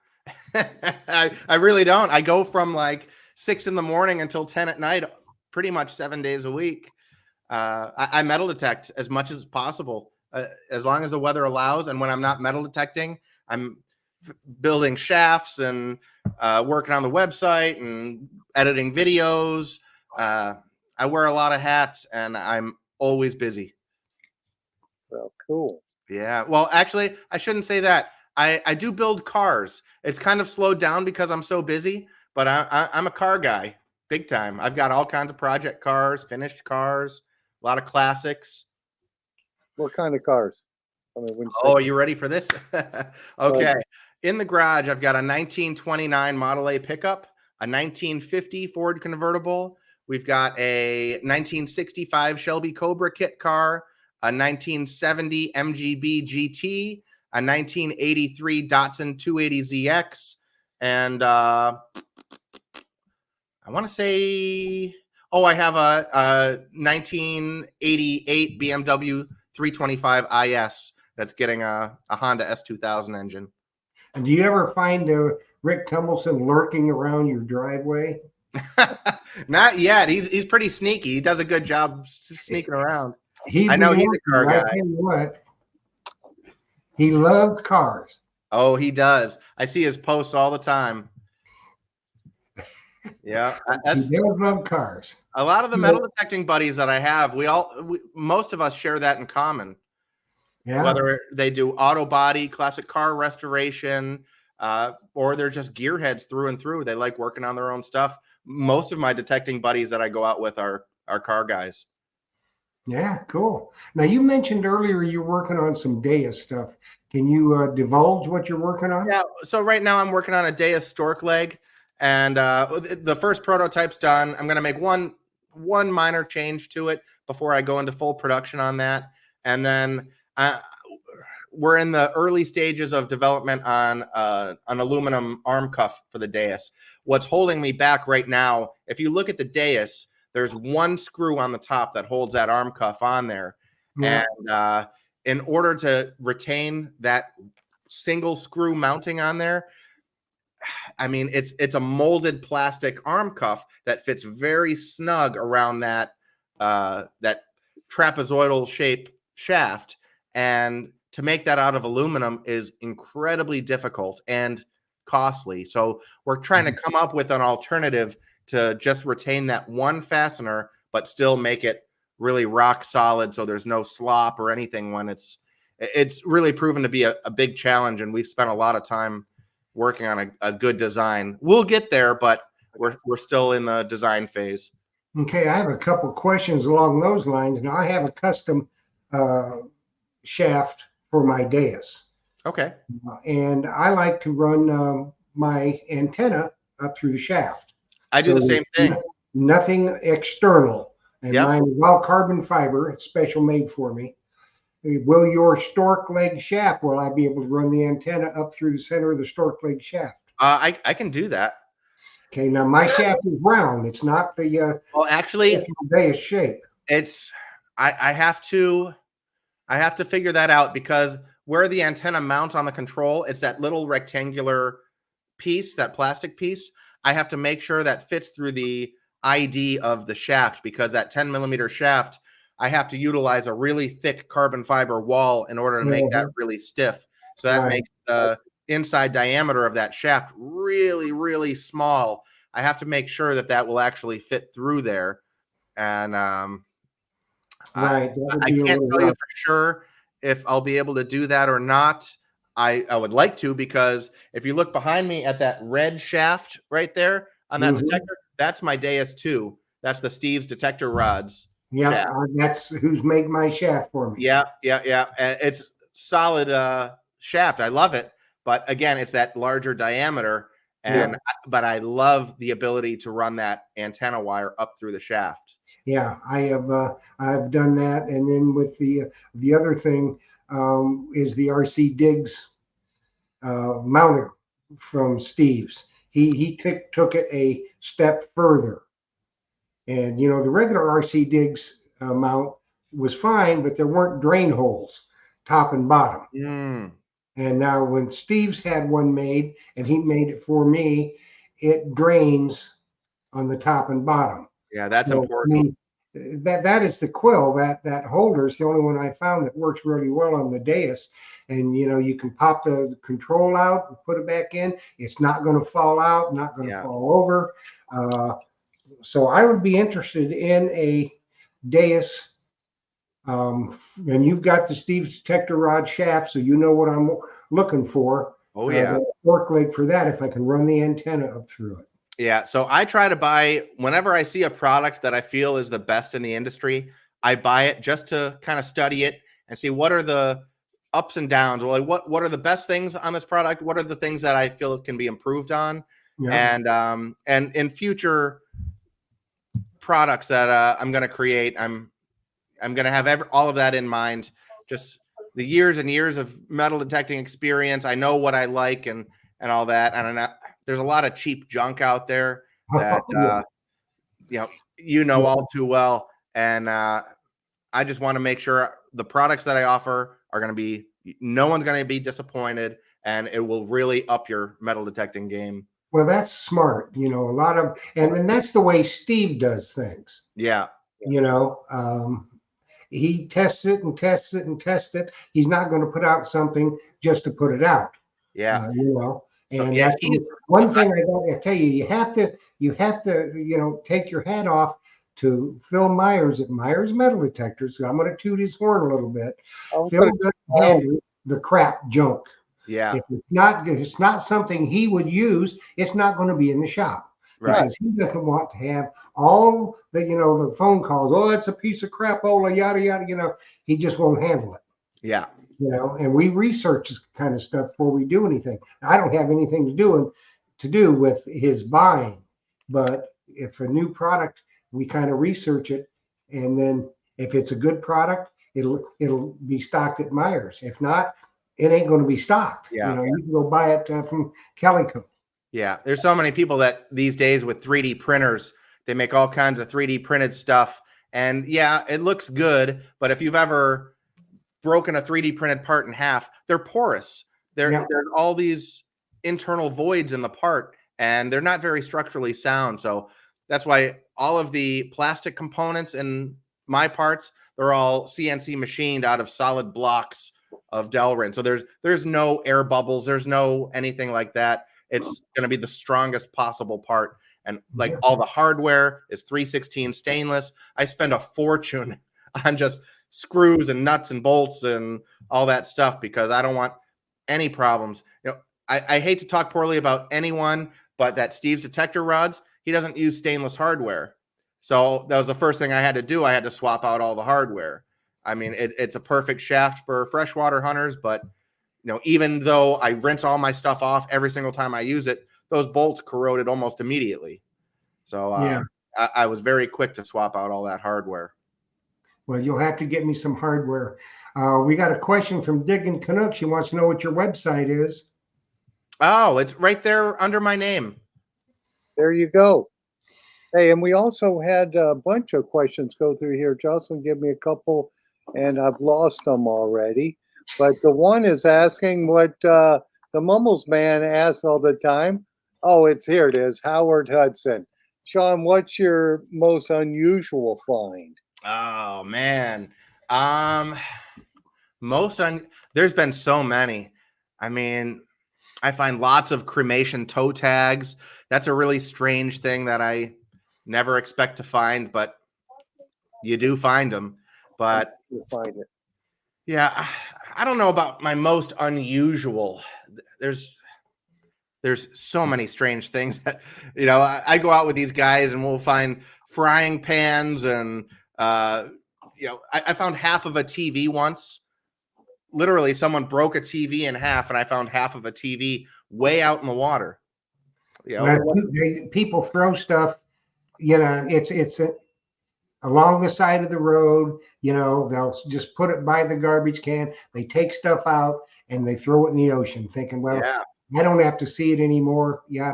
I really don't. I go from like 6 a.m. until 10 p.m, pretty much 7 days a week. I metal detect as much as possible, as long as the weather allows. And when I'm not metal detecting, I'm building shafts and working on the website and editing videos. I wear a lot of hats, and I'm always busy. Well, cool. Yeah. Well, actually, I shouldn't say that. I do build cars. It's kind of slowed down because I'm so busy, but I'm a car guy, big time. I've got all kinds of project cars, finished cars, a lot of classics. What kind of cars? I mean, are you ready for this? Okay. In the garage, I've got a 1929 Model A pickup, a 1950 Ford convertible. We've got a 1965 Shelby Cobra kit car, a 1970 MGB GT, a 1983 Datsun 280ZX, and I want to say, I have a 1988 BMW 325 IS that's getting a Honda S2000 engine. And do you ever find Rick Tumbleson lurking around your driveway? Not yet. He's pretty sneaky. He does a good job sneaking around. I know he's a car guy. I tell you what, he loves cars. Oh, he does. I see his posts all the time. Yeah, He does love cars. a lot of the You metal know, detecting buddies that I have. Most of us share that in common. yeah. Whether they do auto body, classic car restoration, or they're just gearheads through and through. They like working on their own stuff. Most of my detecting buddies that I go out with are car guys. Yeah, cool. Now you mentioned earlier you're working on some Deus stuff. Can you divulge what you're working on? Yeah. So right now I'm working on a Deus stork leg, and the first prototype's done. I'm going to make one minor change to it before I go into full production on that, and then we're in the early stages of development on an aluminum arm cuff for the Deus. What's holding me back right now, if you look at the Deus, there's one screw on the top that holds that arm cuff on there. Yeah. And in order to retain that single screw mounting on there, I mean, it's a molded plastic arm cuff that fits very snug around that that trapezoidal shape shaft, and to make that out of aluminum is incredibly difficult and costly. So we're trying to come up with an alternative to just retain that one fastener, but still make it really rock solid, so there's no slop or anything when it's really proven to be a big challenge, and we've spent a lot of time working on a good design. We'll get there, but we're still in the design phase. Okay, I have a couple questions along those lines. Now I have a custom shaft for my Deus, Okay. and I like to run my antenna up through the shaft. I do the same thing. Nothing external, and Yep. mine is all carbon fiber. It's special made for me. Will your stork leg shaft, will I be able to run the antenna up through the center of the stork leg shaft? I can do that. Okay, now my shaft is round. It's not the Well, actually, Deus shape. it's I have to figure that out, because where the antenna mounts on the control, it's that little rectangular piece, that plastic piece. I have to make sure that fits through the ID of the shaft, because that 10 millimeter shaft, I have to utilize a really thick carbon fiber wall in order to make that really stiff. So that Right. makes the inside diameter of that shaft really, really small. I have to make sure that that will actually fit through there. And Right. That would I be a can't little tell you rough. for sure if I'll be able to do that or not. I would like to, because if you look behind me at that red shaft right there on that Mhm. detector, that's my Deus 2. That's the Steve's detector rods. Yeah, shaft. that's who's made my shaft for me. Yeah. It's solid shaft. I love it. But again, it's that larger diameter. But I love the ability to run that antenna wire up through the shaft. Yeah, I've done that, and then with the other thing is the RC Diggs mounter from Steve's. He took it a step further, and you know the regular RC Diggs mount was fine, but there weren't drain holes, top and bottom. Mm. And now when Steve's had one made, and he made it for me, it drains on the top and bottom. Yeah, that's So, I important. mean, that is the quill. That holder is the only one I found that works really well on the Deus. And you know, you can pop the control out and put it back in. It's not going to fall out, not going to Yeah. fall over. So I would be interested in a Deus. And you've got the Steve's detector rod shaft, so you know what I'm looking for. Oh, yeah. The fork leg for that, if I can run the antenna up through it. Yeah. So I try to buy, whenever I see a product that I feel is the best in the industry, I buy it just to kind of study it and see what are the ups and downs. Well, like what are the best things on this product? What are the things that I feel can be improved on? Yeah. And in future products that I'm going to create, I'm going to have all of that in mind. Just the years and years of metal detecting experience. I know what I like and all that. And there's a lot of cheap junk out there that you know all too well. And I just want to make sure the products that I offer are going to be, no one's going to be disappointed, and it will really up your metal detecting game. Well, that's smart. You know, and then that's the way Steve does things. Yeah. You know, he tests it and tests it and tests it. He's not going to put out something just to put it out. Yeah. You know, So And yeah, that's he's one thing I gotta tell you, you have to, take your hat off to Phil Myers at Myers Metal Detectors. I'm gonna toot his horn a little bit. I'm Phil gonna doesn't handle the crap junk. yeah, If it's not something he would use, it's not going to be in the shop right. because he doesn't want to have all the the phone calls. Oh, it's a piece of crapola, yada yada. He just won't handle it. Yeah. And we research this kind of stuff before we do anything. I don't have anything to do with his buying, but if a new product, we kind of research it, and then if it's a good product, it'll be stocked at Myers. If not, it ain't going to be stocked. Yeah. You can go buy it from Calico. Yeah. There's so many people that these days with 3D printers, they make all kinds of 3D printed stuff. And yeah, it looks good. But if you've ever broken a 3D printed part in half, they're porous. There's all these internal voids in the part, and they're not very structurally sound. So that's why all of the plastic components in my parts, they're all CNC machined out of solid blocks of Delrin. So there's no air bubbles, there's no anything like that. It's going to be the strongest possible part. And like all the hardware is 316 stainless. I spend a fortune on just screws and nuts and bolts and all that stuff because I don't want any problems. I hate to talk poorly about anyone, but that Steve's detector rods, he doesn't use stainless hardware. So that was the first thing I had to do. I had to swap out all the hardware. I mean, it's a perfect shaft for freshwater hunters, but even though I rinse all my stuff off every single time I use it, those bolts corroded almost immediately. So I was very quick to swap out all that hardware. Well, you'll have to get me some hardware. We got a question from Diggin Canuck. She wants to know what your website is. Oh, it's right there under my name. There you go. Hey, and we also had a bunch of questions go through here. Jocelyn gave me a couple, and I've lost them already. But the one is asking what the Mumbles man asks all the time. Oh, here it is. Howard Hudson. Sean, what's your most unusual find? Oh man. There's been so many. I mean, I find lots of cremation toe tags. That's a really strange thing that I never expect to find, but you do find them. But you find it. Yeah, I don't know about my most unusual. There's so many strange things that I go out with these guys and we'll find frying pans and I found half of a TV once. Literally, someone broke a TV in half, and I found half of a TV way out in the water. People throw stuff. It's along the side of the road. They'll just put it by the garbage can. They take stuff out and they throw it in the ocean, thinking, well, I don't have to see it anymore. Yeah.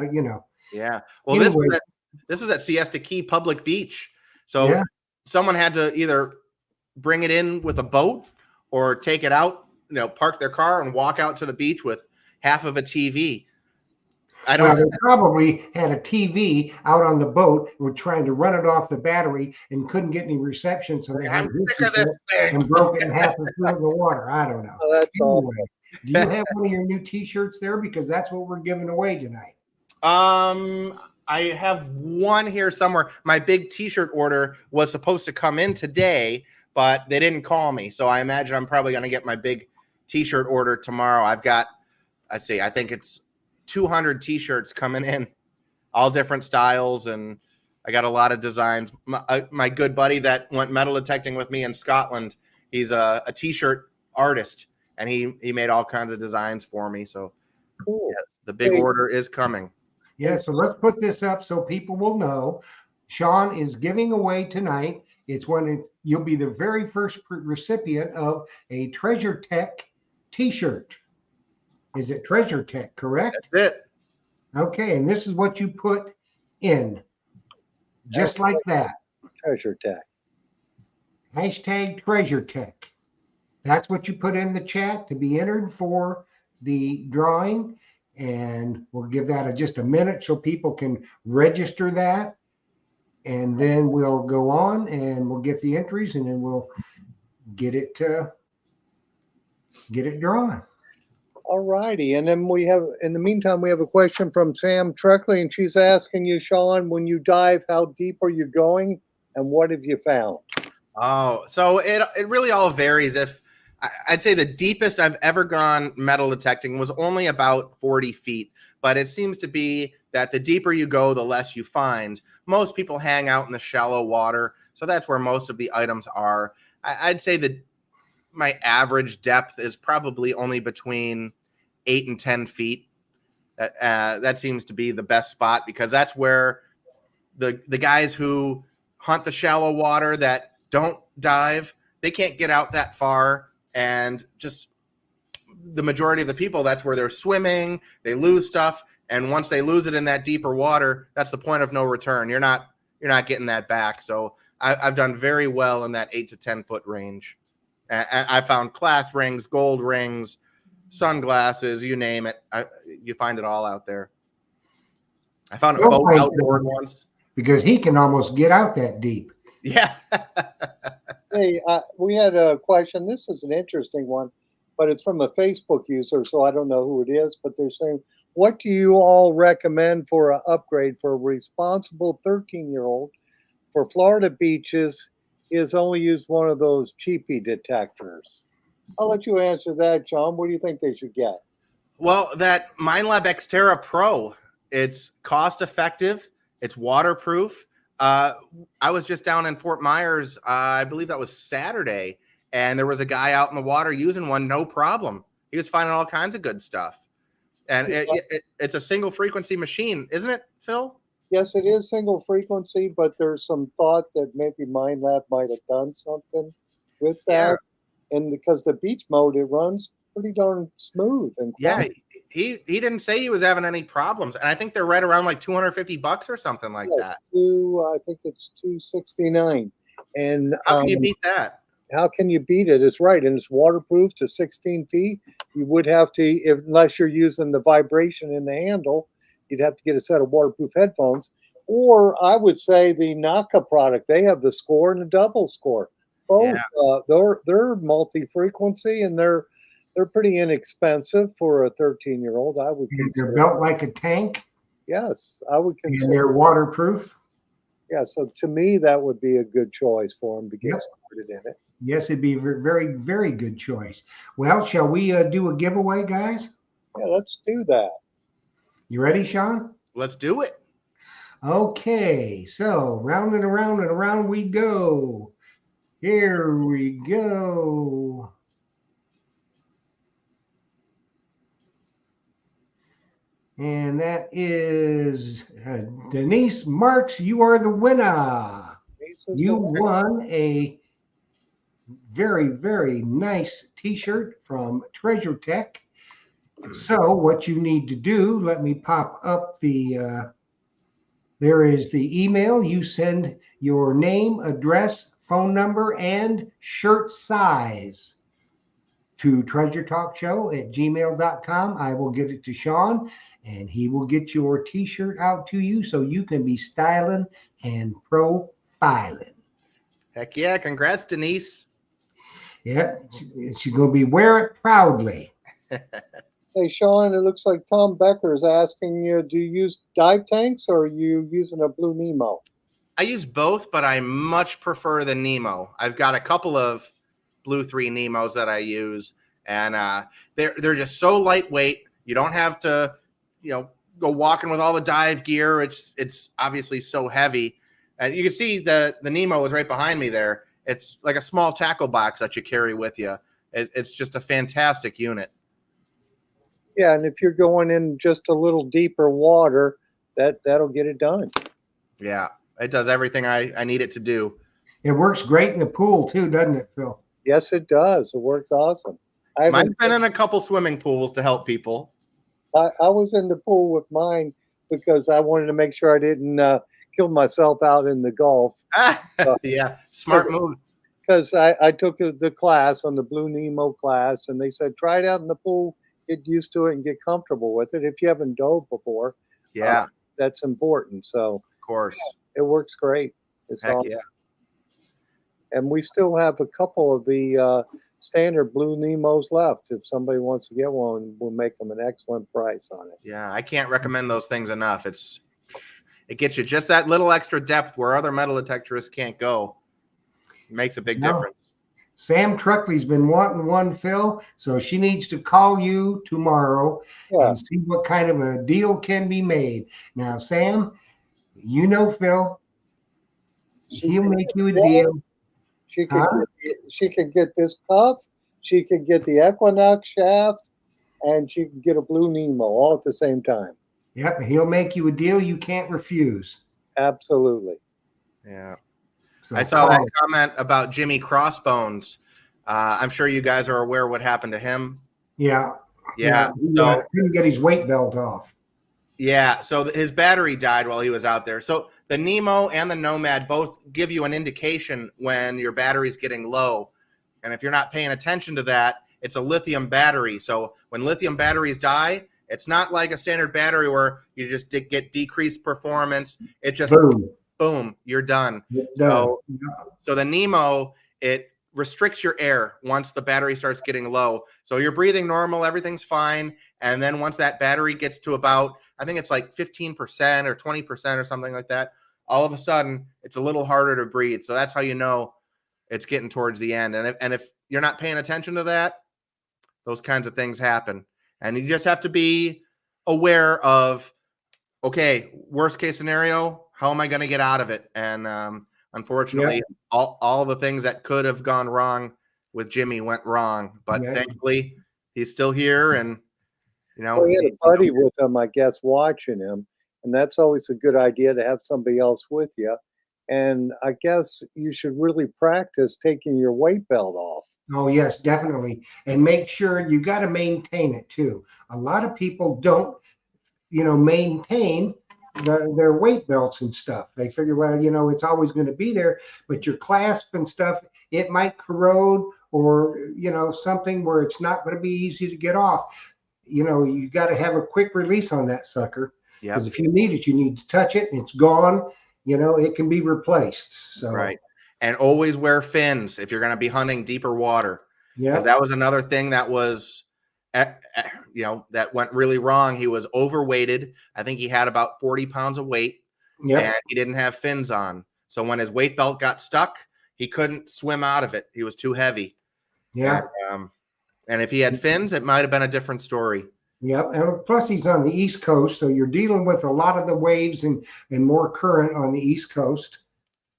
Well, anyway, this was at Siesta Key Public Beach. So someone had to either bring it in with a boat or take it out, park their car and walk out to the beach with half of a TV. They probably had a TV out on the boat and were trying to run it off the battery and couldn't get any reception. So they had and broke it in half and threw it in the water. I don't know. Oh, that's all. Do you have one of your new T-shirts there? Because that's what we're giving away tonight. I have one here somewhere. My big T-shirt order was supposed to come in today, but they didn't call me. So I imagine I'm probably going to get my big T-shirt order tomorrow. I've got, I think it's 200 T-shirts coming in, all different styles, and I got a lot of designs. My good buddy that went metal detecting with me in Scotland, he's a T-shirt artist, and he made all kinds of designs for me. So cool. The big order is coming. Yeah, so let's put this up so people will know. Sean is giving away tonight. It's you'll be the very first recipient of a Treasure Tech T-shirt. Is it Treasure Tech, correct? That's it. Okay, and this is what you put in. Just like that. Treasure Tech. Hashtag Treasure Tech. That's what you put in the chat to be entered for the drawing. And we'll give that just a minute so people can register that. And then we'll go on and we'll get the entries and then we'll get it drawn. All righty. And then in the meantime, we have a question from Sam Treckley, and she's asking you, Sean, when you dive, how deep are you going and what have you found? Oh, so it really all varies. I'd say the deepest I've ever gone metal detecting was only about 40 feet, but it seems to be that the deeper you go, the less you find. Most people hang out in the shallow water, so that's where most of the items are. I'd say that my average depth is probably only between 8 and 10 feet. That seems to be the best spot because that's where the guys who hunt the shallow water that don't dive, they can't get out that far, and just the majority of the people, that's where they're swimming, they lose stuff, and once they lose it in that deeper water, that's the point of no return. You're not getting that back. So I've done very well in that 8 to 10 foot range. And I found class rings, gold rings, sunglasses, you name it. You find it all out there. I found a Well, boat I- outboard once. Because he can almost get out that deep. Yeah. Hey, we had a question. This is an interesting one, but it's from a Facebook user, so I don't know who it is, but they're saying, what do you all recommend for an upgrade for a responsible 13-year-old for Florida beaches? Is only used one of those cheapy detectors. I'll let you answer that, John. What do you think they should get? Well, that MindLab Xterra Pro, it's cost effective, it's waterproof. I was just down in Fort Myers, I believe that was Saturday, and there was a guy out in the water using one, no problem. He was finding all kinds of good stuff. And it's a single frequency machine, isn't it, Phil? Yes, it is single frequency, but there's some thought that maybe MindLab might have done something with that. And because the beach mode, it runs pretty darn smooth and Yeah, quiet. he didn't say he was having any problems, and I think they're right around like $250 or something like Yes, that. I think it's 269. And How can you beat that? how can you beat it? It's right, and it's waterproof to 16 feet. You would have to, unless you're using the vibration in the handle, you'd have to get a set of waterproof headphones. Or I would say the Naka product. They have the score and the double score. Both they're multi-frequency and they're pretty inexpensive for a 13-year-old. I would And they're consider. built like a tank, Yes, I would and consider. they're waterproof. Yeah, so to me, that would be a good choice for them to get Yep. started in it. Yes, it'd be a very, very good choice. Well, shall we do a giveaway, guys? Yeah, let's do that. You ready, Sean? Let's do it. Okay, so round and around we go. Here we go. And that is Denise Marks. You are the winner. You won a very, very nice t-shirt from Treasure Tech. So what you need to do, let me pop up there is the email. You send your name, address, phone number, and shirt size to treasuretalkshow@gmail.com. I will get it to Sean, and he will get your t-shirt out to you so you can be styling and profiling. Heck yeah. Congrats, Denise. Yeah, she's going to be wear it proudly. Hey, Sean, it looks like Tom Becker is asking you, do you use dive tanks or are you using a Blue Nemo? I use both, but I much prefer the Nemo. I've got a couple of Blue 3 Nemos that I use, and they're just so lightweight. You don't have to, go walking with all the dive gear. It's obviously so heavy. And you can see the Nemo is right behind me there. It's like a small tackle box that you carry with you. It's just a fantastic unit. Yeah, and if you're going in just a little deeper water, that'll get it done. Yeah, it does everything I need it to do. It works great in the pool too, doesn't it, Phil? Yes, it does. It works awesome. I've been in a couple swimming pools to help people. I was in the pool with mine because I wanted to make sure I didn't kill myself out in the Gulf. Yeah, smart move. Because I took the class on the Blue Nemo class, and they said, try it out in the pool, get used to it, and get comfortable with it. If you haven't dove before, Yeah, that's important. So, of course. it works great. It's Heck awesome. yeah. And we still have a couple of the standard blue Nemos left. If somebody wants to get one, we'll make them an excellent price on it. Yeah, I can't recommend those things enough. It gets you just that little extra depth where other metal detectorists can't go. It makes a big No. difference. Sam Truckley's been wanting one, Phil, so she needs to call you tomorrow Yeah, and see what kind of a deal can be made. Now, Sam, you know Phil, he'll make you a deal. she could Huh? she could get this cuff, she could get the Equinox shaft, and she could get a blue Nemo all at the same time. Yep, he'll make you a deal you can't refuse. Absolutely. Yeah. So I saw call that him. comment about Jimmy Crossbones. I'm sure you guys are aware what happened to him. Yeah. Yeah. He So couldn't get his weight belt off. yeah. So his battery died while he was out there. So the Nemo and the Nomad both give you an indication when your battery's getting low. And if you're not paying attention to that, it's a lithium battery. So when lithium batteries die, it's not like a standard battery where you just get decreased performance. It just Boom. boom, you're done. Done. So the Nemo, it restricts your air once the battery starts getting low. So you're breathing normal, everything's fine. And then once that battery gets to about, I think it's like 15% or 20% or something like that, all of a sudden it's a little harder to breathe. So that's how you know it's getting towards the end. And if you're not paying attention to that, those kinds of things happen. And you just have to be aware of, okay, worst case scenario, how am I going to get out of it? And unfortunately, all the things that could have gone wrong with Jimmy went wrong. But Yeah. thankfully, he's still here, and you know, Well, he had a buddy with him, I guess, watching him, and that's always a good idea to have somebody else with you. And I guess you should really practice taking your weight belt off. Oh, yes, definitely. And make sure you got to maintain it too. A lot of people don't, maintain their weight belts and stuff. They figure, well, it's always going to be there, but your clasp and stuff, it might corrode or, something where it's not going to be easy to get off. You got to have a quick release on that sucker. yeah, Because if you need it, you need to touch it and it's gone. It can be replaced. So, right. And always wear fins if you're going to be hunting deeper water. yeah. Because that was another thing that was, that went really wrong. He was overweighted. I think he had about 40 pounds of weight, Yeah. and he didn't have fins on. So when his weight belt got stuck, he couldn't swim out of it. He was too heavy. Yeah. And if he had fins, it might have been a different story. Yep, and plus he's on the East Coast, so you're dealing with a lot of the waves and more current on the East Coast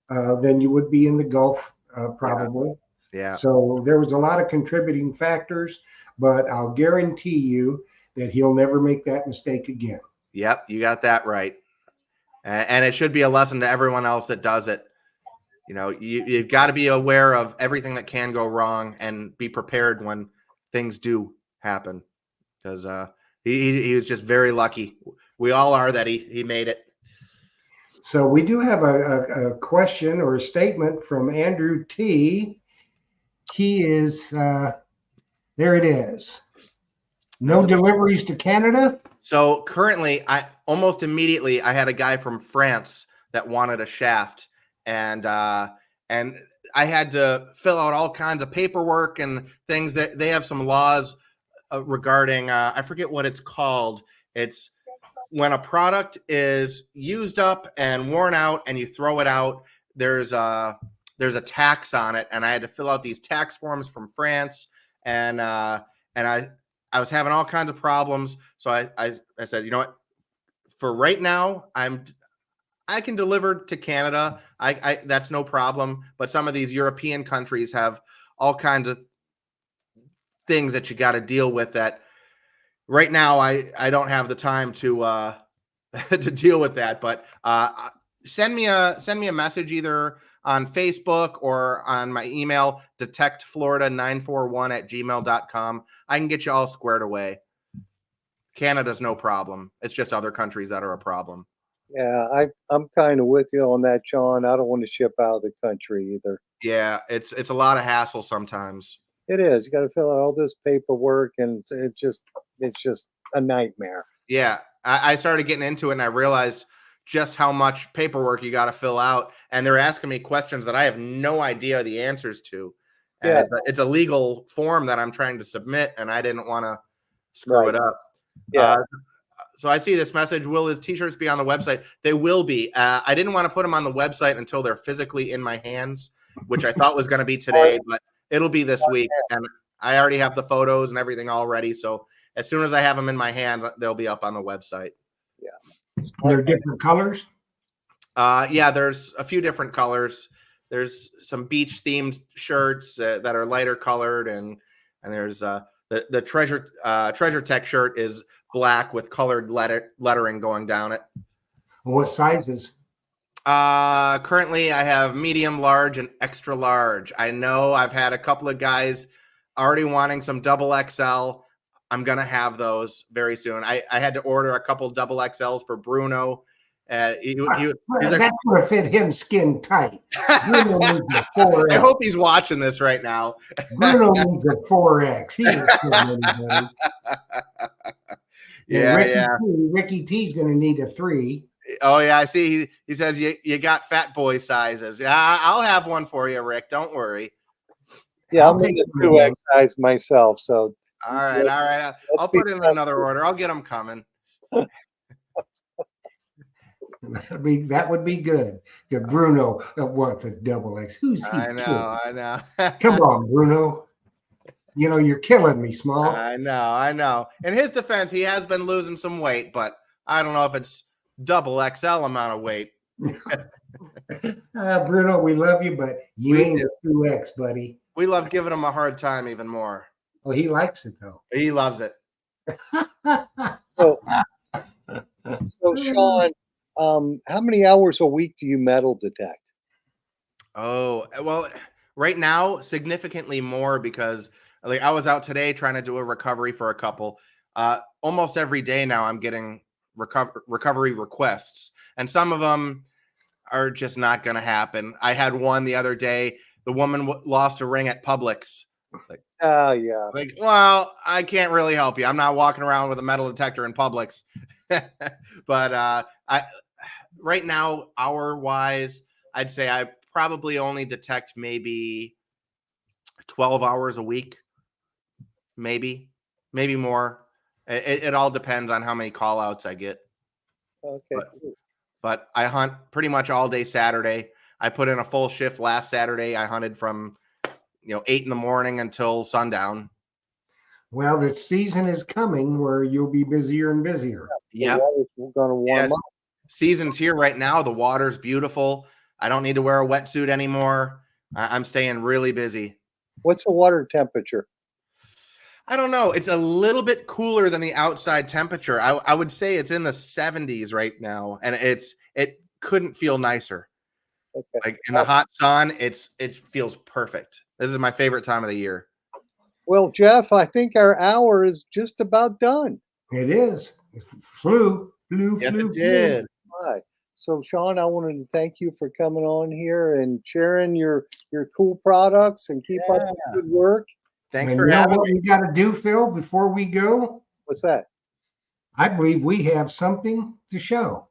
than you would be in the Gulf, probably. Yeah. So there was a lot of contributing factors, but I'll guarantee you that he'll never make that mistake again. Yep, you got that right. And it should be a lesson to everyone else that does it. You've got to be aware of everything that can go wrong and be prepared when things do happen. Because he was just very lucky. We all are that he made it. So we do have a question or a statement from Andrew T. He is, there it is. No deliveries to Canada? So currently, I almost immediately, I had a guy from France that wanted a shaft. And I had to fill out all kinds of paperwork and things. That they have some laws regarding, I forget what it's called. It's when a product is used up and worn out and you throw it out, there's a tax on it. And I had to fill out these tax forms from France. And I was having all kinds of problems. So I said, you know what, for right now, I can deliver to Canada. I that's no problem. But some of these European countries have all kinds of things that you got to deal with that right now. I don't have the time to to deal with that, but send me a message either on Facebook or on my email, detectflorida941@gmail.com. I can get you all squared away. Canada's no problem. It's just other countries that are a problem. Yeah, I'm kind of with you on that, Sean. I don't want to ship out of the country either. Yeah, it's a lot of hassle sometimes. It is. You got to fill out all this paperwork, and it's just a nightmare. Yeah, I started getting into it, and I realized just how much paperwork you got to fill out. And they're asking me questions that I have no idea the answers to. And Yeah. it's a legal form that I'm trying to submit, and I didn't want to screw Right. it up. Yeah. So I see this message. Will his t-shirts be on the website? They will be. I didn't want to put them on the website until they're physically in my hands, which I thought was going to be today, but it'll be this week. And I already have the photos and everything all ready. So as soon as I have them in my hands, they'll be up on the website. They're different colors. Yeah, there's a few different colors. There's some beach themed shirts that are lighter colored, and there's the treasure tech shirt is black with colored lettering going down it. What sizes? Currently I have medium, large, and extra large. I know I've had a couple of guys already wanting some double XL. I'm gonna have those very soon. I had to order a couple double XLs for Bruno. He's That's going to fit him skin tight. Bruno needs a 4X. I hope he's watching this right now. Bruno needs a 4X. He ain't fitting anybody. Yeah, Ricky T's going to need a 3. Oh yeah, I see. He says you got fat boy sizes. Yeah, I'll have one for you, Rick. Don't worry. Yeah, I'm in the 2X size myself. So All right. I'll put in another order. I'll get them coming. That would be good. Good. Bruno wants a double X. Who's he? I know. Come on, Bruno. You know, you're killing me, Smalls. I know. In his defense, he has been losing some weight, but I don't know if it's double XL amount of weight. Bruno, we love you, but you We ain't do. a 2X, buddy. We love giving him a hard time even more. Oh, he likes it, though. He loves it. So Sean, how many hours a week do you metal detect? Oh, well, right now, significantly more because like I was out today trying to do a recovery for a couple. Almost every day now I'm getting recovery requests, and some of them are just not going to happen. I had one the other day. The woman lost a ring at Publix. Oh, yeah. Like, well, I can't really help you. I'm not walking around with a metal detector in Publix. But right now, hour-wise, I'd say I probably only detect maybe 12 hours a week, maybe more. It all depends on how many call-outs I get. Okay. But I hunt pretty much all day Saturday. I put in a full shift last Saturday. I hunted from 8 in the morning until sundown. Well, the season is coming where you'll be busier and busier. Yeah, We're going to warm up. Season's here right now. The water's beautiful. I don't need to wear a wetsuit anymore. I'm staying really busy. What's the water temperature? I don't know. It's a little bit cooler than the outside temperature. I would say it's in the 70s right now, and it couldn't feel nicer. Okay. Like in the hot sun, it feels perfect. This is my favorite time of the year. Well, Jeff, I think our hour is just about done. It is. It flew. Yes, it did. Hi. So, Sean, I wanted to thank you for coming on here and sharing your cool products and keep up the good work. Thanks And for you know having what me. we got to do, Phil, before we go? What's that? I believe we have something to show.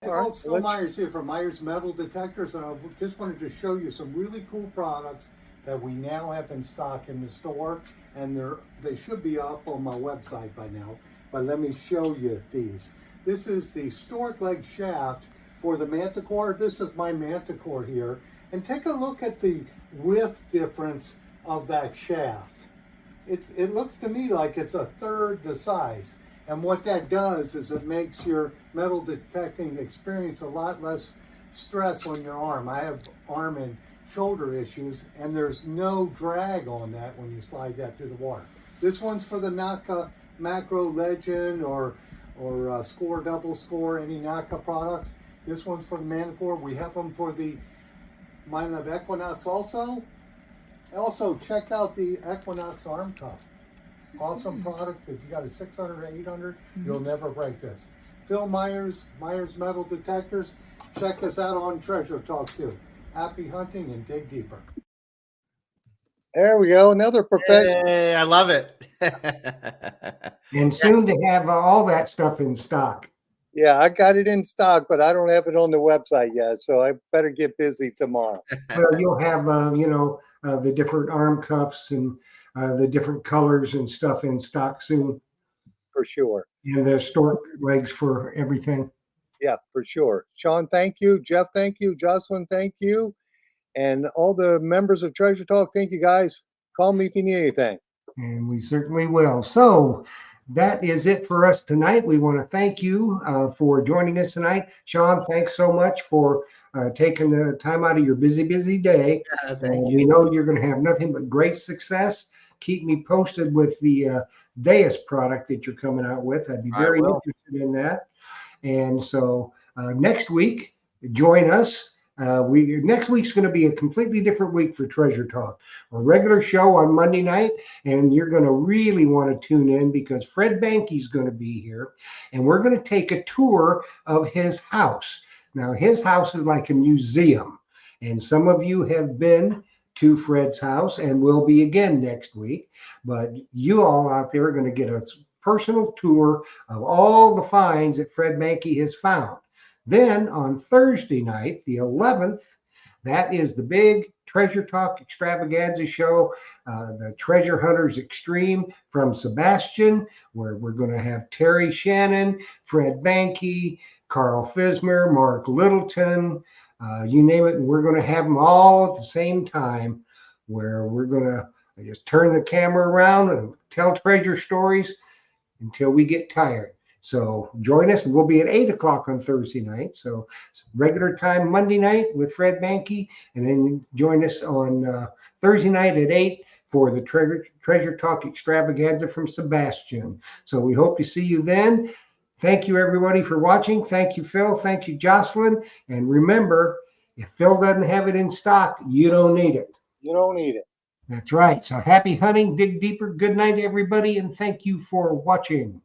Hey All right, folks, Phil Myers here from Myers Metal Detectors, and I just wanted to show you some really cool products that we now have in stock in the store, and they should be up on my website by now, but let me show you these. This is the stork leg shaft for the Manticore. This is my Manticore here, and take a look at the width difference of that shaft. It looks to me like it's a third the size. And what that does is it makes your metal detecting experience a lot less stress on your arm. I have arm and shoulder issues, and there's no drag on that when you slide that through the water. This one's for the NACA Macro Legend or Score Double Score, any NACA products. This one's for the Manticore. We have them for the MyLab Equinox also. Also, check out the Equinox Arm Cup. Awesome product. If you got a 600 or 800, you'll never break this. Phil Myers, Myers Metal Detectors. Check us out on Treasure Talk too. Happy hunting and dig deeper. There we go. Another professional. Hey, I love it. And soon to have all that stuff in stock. Yeah, I got it in stock, but I don't have it on the website yet, so I better get busy tomorrow. Well, you'll have, the different arm cuffs and the different colors and stuff in stock soon, For sure. and the stork legs for everything. Yeah, for sure. Sean, thank you. Jeff, thank you. Jocelyn, thank you. And all the members of Treasure Talk, thank you guys. Call me if you need anything. And we certainly will. So that is it for us tonight. We want to thank you for joining us tonight. Sean, thanks so much for taking the time out of your busy, busy day. Thank We you. know you're going to have nothing but great success. Keep me posted with the Deus product that you're coming out with. I'd be I very will. interested in that. And so next week, join us. Next week's going to be a completely different week for Treasure Talk. A regular show on Monday night, and you're going to really want to tune in because Fred Banke's going to be here, and we're going to take a tour of his house. Now, his house is like a museum, and some of you have been to Fred's house and will be again next week. But you all out there are going to get a personal tour of all the finds that Fred Banke has found. Then on Thursday night, the 11th, that is the big Treasure Talk Extravaganza show, the Treasure Hunters Extreme from Sebastian, where we're going to have Terry Shannon, Fred Banke, Carl Fismer, Mark Littleton, you name it. And we're going to have them all at the same time, where we're going to just turn the camera around and tell treasure stories until we get tired. So join us, and we'll be at 8 o'clock on Thursday night. So regular time Monday night with Fred Banke, and then join us on Thursday night at 8 for the Treasure Talk Extravaganza from Sebastian. So we hope to see you then. Thank you, everybody, for watching. Thank you, Phil. Thank you, Jocelyn. And remember, if Phil doesn't have it in stock, you don't need it. You don't need it. That's right. So happy hunting, dig deeper. Good night, everybody, and thank you for watching.